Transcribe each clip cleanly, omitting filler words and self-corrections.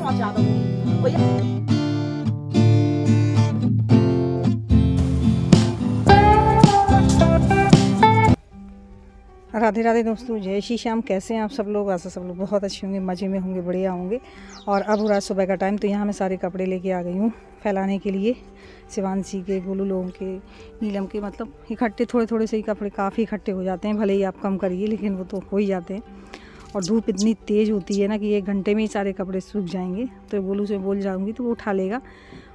बहुत ज़्यादा होगी भैया। राधे राधे दोस्तों, जय श्री श्याम। कैसे हैं आप सब लोग? आशा सब लोग बहुत अच्छे होंगे, मज़े में होंगे, बढ़िया होंगे। और अब हो रहा है सुबह का टाइम, तो यहाँ मैं सारे कपड़े लेके आ गई हूँ फैलाने के लिए। शिवांशी के, गोलू लोगों के, नीलम के, मतलब इकट्ठे थोड़े थोड़े से ही कपड़े काफ़ी इकट्ठे हो जाते हैं। भले ही आप कम करिए, लेकिन वो तो हो ही जाते हैं। और धूप इतनी तेज़ होती है ना कि 1 घंटे में ही सारे कपड़े सूख जाएंगे। तो गोलू से बोल जाऊँगी तो वो उठा लेगा।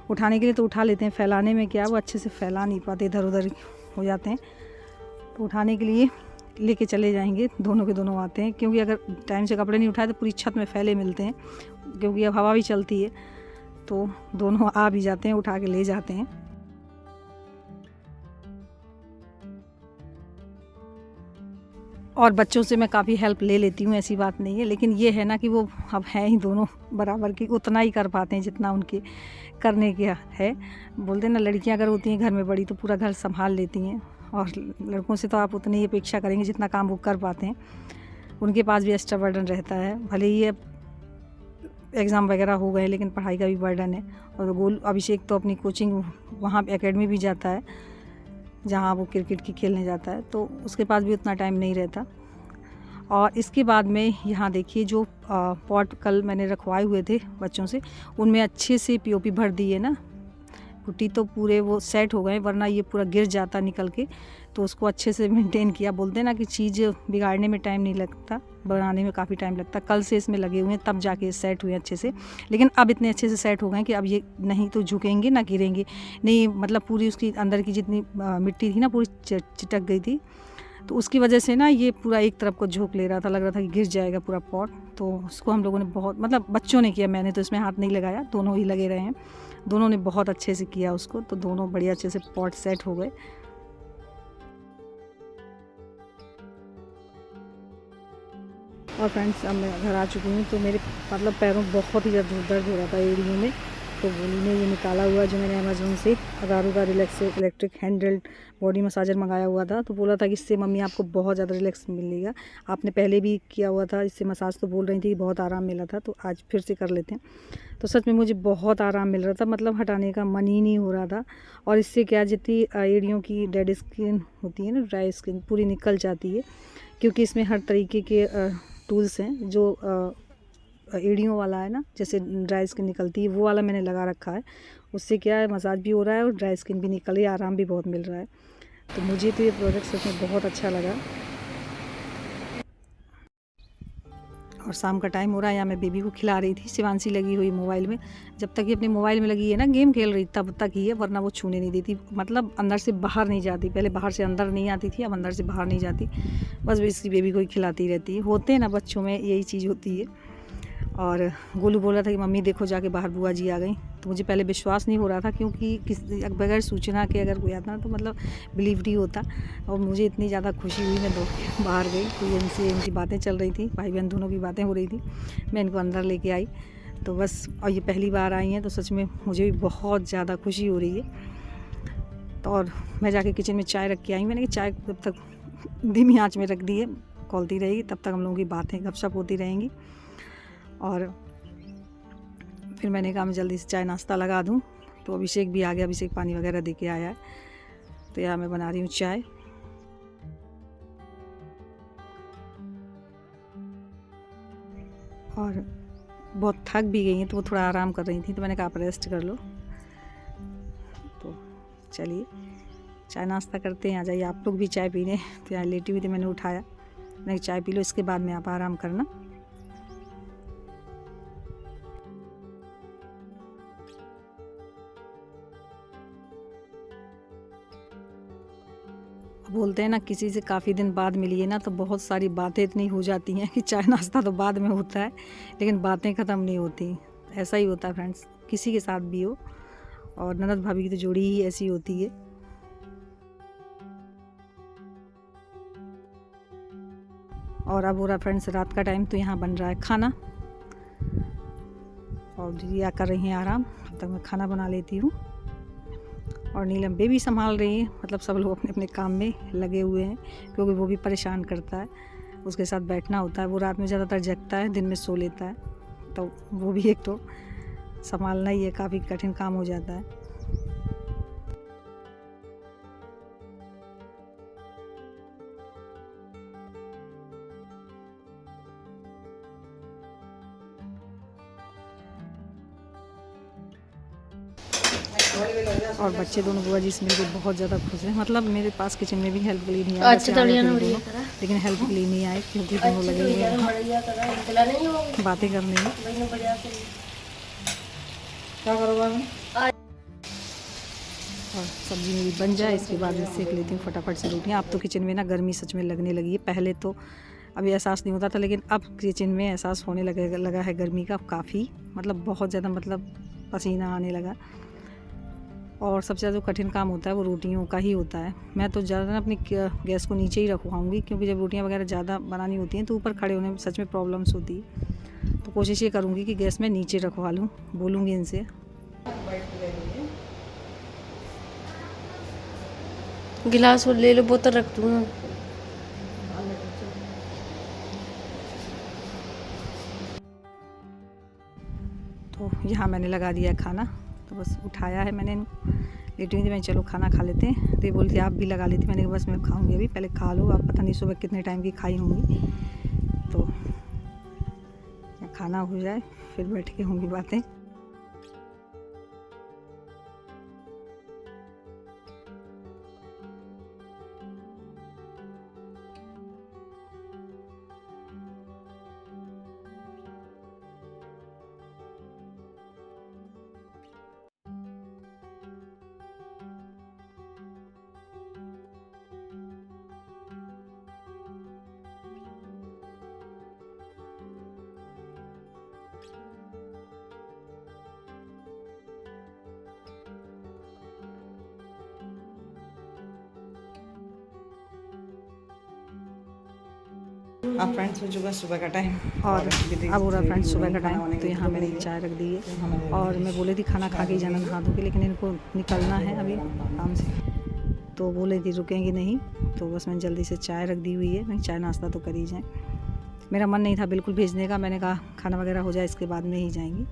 उठाने के लिए तो उठा लेते हैं, फैलाने में क्या वो अच्छे से फैला नहीं पाते, इधर उधर हो जाते हैं। तो उठाने के लिए लेके चले जाएंगे, दोनों के दोनों आते हैं। क्योंकि अगर टाइम से कपड़े नहीं उठाए तो पूरी छत में फैले मिलते हैं, क्योंकि अब हवा भी चलती है। तो दोनों आ भी जाते हैं, उठा के ले जाते हैं। और बच्चों से मैं काफ़ी हेल्प ले लेती हूँ, ऐसी बात नहीं है। लेकिन ये है ना कि वो अब हैं ही दोनों बराबर की, उतना ही कर पाते हैं जितना उनके करने का है। बोलते हैं ना, लड़कियाँ अगर होती हैं घर में बड़ी तो पूरा घर संभाल लेती हैं, और लड़कों से तो आप उतनी ही अपेक्षा करेंगे जितना काम वो कर पाते हैं। उनके पास भी एक्स्ट्रा बर्डन रहता है, भले ही एग्ज़ाम वगैरह हो गए, लेकिन पढ़ाई का भी बर्डन है। और अभिषेक तो अपनी कोचिंग वहाँ एकेडमी भी जाता है, जहाँ वो क्रिकेट की खेलने जाता है, तो उसके पास भी उतना टाइम नहीं रहता। और इसके बाद में यहाँ देखिए, जो पॉट कल मैंने रखवाए हुए थे बच्चों से, उनमें अच्छे से पीओपी भर दी है ना, पुट्टी तो पूरे वो सेट हो गए, वरना ये पूरा गिर जाता निकल के। तो उसको अच्छे से मेंटेन किया। बोलते हैं ना कि चीज़ बिगाड़ने में टाइम नहीं लगता, बनाने में काफ़ी टाइम लगता। कल से इसमें लगे हुए हैं, तब जाके सेट हुए अच्छे से। लेकिन अब इतने अच्छे से सेट हो गए कि अब ये नहीं तो झुकेंगे ना गिरेंगे, नहीं मतलब पूरी उसकी अंदर की जितनी मिट्टी थी ना, पूरी चिटक गई थी। तो उसकी वजह से ना ये पूरा एक तरफ को झोंक ले रहा था, लग रहा था कि गिर जाएगा पूरा पॉट। तो उसको हम लोगों ने बहुत, मतलब बच्चों ने किया, मैंने तो इसमें हाथ नहीं लगाया, दोनों ही लगे रहे हैं। दोनों ने बहुत अच्छे से किया उसको, तो दोनों बढ़िया अच्छे से पॉट सेट हो गए। और फ्रेंड्स, अब मैं घर आ चुकी हूँ, तो मेरे मतलब पैरों बहुत ही दर्द हो रहा था, एड़ियों में। तो गोलू ने ये निकाला हुआ, जो मैंने अमेज़ोन से अगारू का relax electric handled body massager मंगाया हुआ था। तो बोला था कि इससे मम्मी आपको बहुत ज़्यादा रिलैक्स मिलेगा, आपने पहले भी किया हुआ था इससे मसाज, तो बोल रही थी कि बहुत आराम मिला था, तो आज फिर से कर लेते हैं। तो सच में मुझे बहुत आराम मिल रहा था, मतलब हटाने का मन ही नहीं हो रहा था। और इससे क्या, जितनी एड़ियों की डेड स्किन होती है ना, ड्राई स्किन पूरी निकल जाती है। क्योंकि इसमें हर तरीके के टूल्स हैं। जो एड़ियों वाला है ना, जैसे ड्राई स्किन निकलती है, वो वाला मैंने लगा रखा है। उससे क्या है, मसाज भी हो रहा है और ड्राई स्किन भी निकल रही है, आराम भी बहुत मिल रहा है। तो मुझे तो ये प्रोडक्ट सच में बहुत अच्छा लगा। और शाम का टाइम हो रहा है, यहाँ मैं बेबी को खिला रही थी। शिवांशी लगी हुई मोबाइल में, जब तक ये अपने मोबाइल में लगी है ना, गेम खेल रही तब तक ही है, वरना वो छूने नहीं देती, मतलब अंदर से बाहर नहीं जाती। पहले बाहर से अंदर नहीं आती थी, अब अंदर से बाहर नहीं जाती, बस इसकी बेबी को ही खिलाती रहती है। होते हैं ना बच्चों में, यही चीज़ होती है। और गोलू बोला था कि मम्मी देखो जाके बाहर बुआ जी आ गई। तो मुझे पहले विश्वास नहीं हो रहा था, क्योंकि बगैर सूचना के अगर कोई आता तो मतलब बिलीव नहीं होता। और मुझे इतनी ज़्यादा खुशी हुई, मैं दौड़ के बाहर गई, तो इनकी बातें चल रही थी, भाई बहन दोनों की बातें हो रही थी। मैं इनको अंदर लेके आई, तो बस। और ये पहली बार आई हैं, तो सच में मुझे भी बहुत ज़्यादा खुशी हो रही है। तो और मैं जाके किचन में चाय रख के आई। मैंने कि चाय जब तक धीमी आँच में रख दी है, खौलती रहेगी, तब तक हम लोगों की बातें गपशप होती रहेंगी। और फिर मैंने कहा मैं जल्दी से चाय नाश्ता लगा दूं। तो अभिषेक भी आ गया, अभिषेक पानी वगैरह दे के आया है। तो यहाँ मैं बना रही हूँ चाय। और बहुत थक भी गई हैं, तो वो थोड़ा आराम कर रही थी, तो मैंने कहा आप रेस्ट कर लो। तो चलिए चाय नाश्ता करते हैं, आ जाइए आप लोग भी चाय पीने। तो यहाँ लेटी हुई थी, मैंने उठाया, मैंने चाय पी लो, इसके बाद में आप आराम करना। बोलते हैं ना, किसी से काफ़ी दिन बाद मिली ना, तो बहुत सारी बातें इतनी हो जाती हैं कि चाय नाश्ता तो बाद में होता है, लेकिन बातें ख़त्म नहीं होती। ऐसा ही होता है फ्रेंड्स, किसी के साथ भी हो। और ननद भाभी की तो जोड़ी ही ऐसी होती है। और अब हो रहा फ्रेंड्स रात का टाइम, तो यहाँ बन रहा है खाना, और दीदी कर रही हैं आराम, तब तक मैं खाना बना लेती हूँ। और नीलम बेबी संभाल रही है, मतलब सब लोग अपने अपने काम में लगे हुए हैं, क्योंकि वो भी परेशान करता है, उसके साथ बैठना होता है। वो रात में ज़्यादातर जगता है, दिन में सो लेता है। तो वो भी एक तो संभालना ही है, काफ़ी कठिन काम हो जाता है। और बच्चे दोनों बुआ जी से मिलकर बहुत ज़्यादा खुश हैं। मतलब मेरे पास किचन में भी हेल्प के लिए नहीं आए, लेकिन हेल्प के लिए नहीं आए क्योंकि दोनों लगे हुए हैं बातें करने में। क्या करोगा और सब्जी मेरी बन जाए, इसके बाद मैं सेक लेती हूँ फटाफट से रोटियाँ। अब तो किचन में ना गर्मी सच में लगने लगी है। पहले तो अभी एहसास नहीं होता था, लेकिन अब किचन में एहसास होने लगा है गर्मी का काफ़ी, मतलब बहुत ज़्यादा, मतलब पसीना आने लगा। और सबसे ज़्यादा जो कठिन काम होता है वो रोटियों का ही होता है। मैं तो ज़्यादा ना अपनी गैस को नीचे ही रखवाऊँगी, क्योंकि जब रोटियां वगैरह ज़्यादा बनानी होती हैं तो ऊपर खड़े होने में सच में प्रॉब्लम्स होती है। तो कोशिश ये करूँगी कि गैस में नीचे रखवा लूँ, बोलूँगी इनसे। गिलास ले लो, बोतल रख दूँ। तो यहाँ मैंने लगा दिया है खाना, तो बस उठाया है मैंने, लेटी हुई थी मैं, चलो खाना खा लेते हैं। तो ये बोलती आप भी लगा लेती, मैंने कहा बस मैं खाऊंगी अभी, पहले खा लो आप, पता नहीं सुबह कितने टाइम की खाई होंगी। तो खाना हो जाए फिर बैठ के होंगी बातें। अब फ्रेंड्स हो चुका सुबह का टाइम, और अब हो रहा फ्रेंड्स सुबह का टाइम। तो यहाँ मैंने चाय रख दी है, और मैं बोले थी खाना खा के ही जाना नहा धो के, लेकिन इनको निकलना है अभी काम से, तो बोले थी रुकेंगे नहीं। तो बस मैंने जल्दी से चाय रख दी हुई है, मैं चाय नाश्ता तो कर ही जाएँ। मेरा मन नहीं था बिल्कुल भेजने का, मैंने कहा खाना वगैरह हो जाए इसके बाद में ही जाएंगी,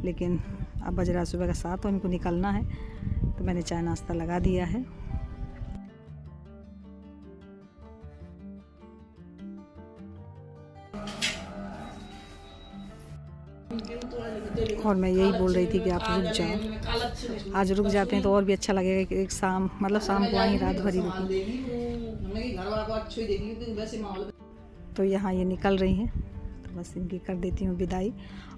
लेकिन अब बज रहा सुबह का 7 और इनको निकलना है, तो मैंने चाय नाश्ता लगा दिया है। और मैं यही बोल रही थी कि आप रुक जाओ, आज रुक जाते हैं तो और भी अच्छा लगेगा कि एक शाम, मतलब शाम को आई रात भरी रुकी। तो यहाँ ये निकल रही हैं, तो बस इनकी कर देती हूँ विदाई।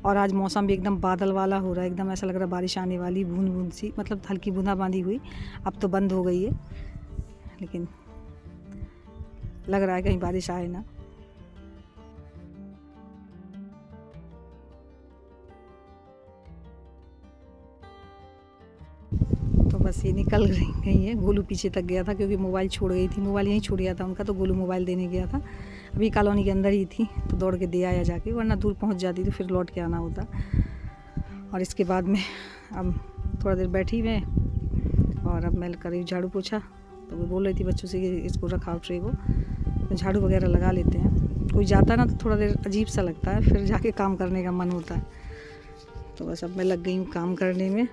और आज मौसम भी एकदम बादल वाला हो रहा है, एकदम ऐसा लग रहा है बारिश आने वाली, बूंद बूंद सी, मतलब हल्की बूंदाबांदी हुई, अब तो बंद हो गई है, लेकिन लग रहा है कहीं बारिश आए ना। तो बस ये निकल गई है। गोलू पीछे तक गया था क्योंकि मोबाइल छोड़ गई थी, मोबाइल यहीं छोड़ गया था उनका, तो गोलू मोबाइल देने गया था। अभी कॉलोनी के अंदर ही थी तो दौड़ के दे आया जाके, वरना दूर पहुंच जाती तो फिर लौट के आना होता। और इसके बाद में अब थोड़ा देर बैठी मैं, और अब मैं करीब झाड़ू पोछा, तो वो बोल रही थी बच्चों से कि इसको रखाओ ट्रे को, तो झाड़ू वगैरह लगा लेते हैं। कोई जाता ना तो थोड़ा देर अजीब सा लगता है, फिर जाके काम करने का मन होता है। तो बस अब मैं लग गई हूँ काम करने में।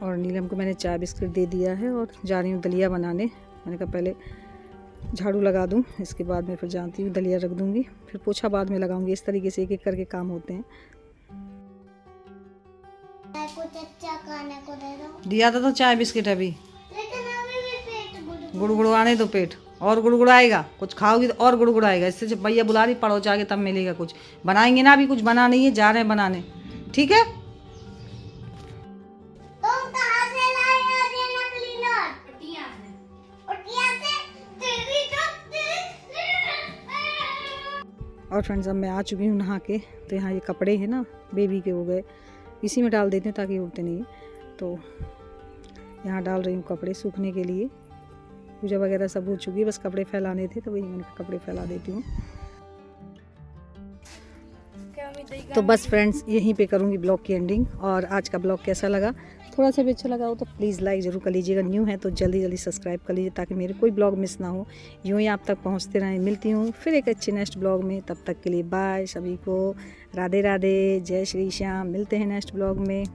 और नीलम को मैंने चाय बिस्किट दे दिया है और जा रही हूँ दलिया बनाने। मैंने कहा पहले झाड़ू लगा दूँ, इसके बाद में फिर जानती हूँ दलिया रख दूँगी, फिर पोछा बाद में लगाऊंगी। इस तरीके से एक एक करके काम होते हैं। दिया था तो चाय बिस्किट अभी, गुड़गुड़ आने दो पेट, और गुड़गुड़ाएगा, कुछ खाओगी तो और गुड़गुड़ाएगा। इससे जब भैया बुला रही पड़ोस जाके तब मिलेगा कुछ, बनाएंगे ना, अभी कुछ बना नहीं है, जा रहे हैं बनाने, ठीक है। और फ्रेंड्स अब मैं आ चुकी हूँ नहा के, तो यहाँ ये कपड़े हैं ना बेबी के हो गए, इसी में डाल देते हैं ताकि उड़ते नहीं। तो यहाँ डाल रही हूँ कपड़े सूखने के लिए। पूजा वगैरह सब हो चुकी है, बस कपड़े फैलाने थे, तो वही मैंने कपड़े फैला देती हूँ। तो बस फ्रेंड्स यहीं पे करूँगी ब्लॉग की एंडिंग। और आज का ब्लॉग कैसा लगा थोड़ा सा भी अच्छा लगा हो तो प्लीज़ लाइक ज़रूर कर लीजिएगा। न्यू है तो जल्दी जल्दी सब्सक्राइब कर लीजिए ताकि मेरे कोई ब्लॉग मिस ना हो, यूँ ही आप तक पहुँचते रहें। मिलती हूँ फिर एक अच्छे नेक्स्ट ब्लॉग में, तब तक के लिए बाय सभी को, राधे राधे, जय श्री श्याम। मिलते हैं नेक्स्ट ब्लॉग में।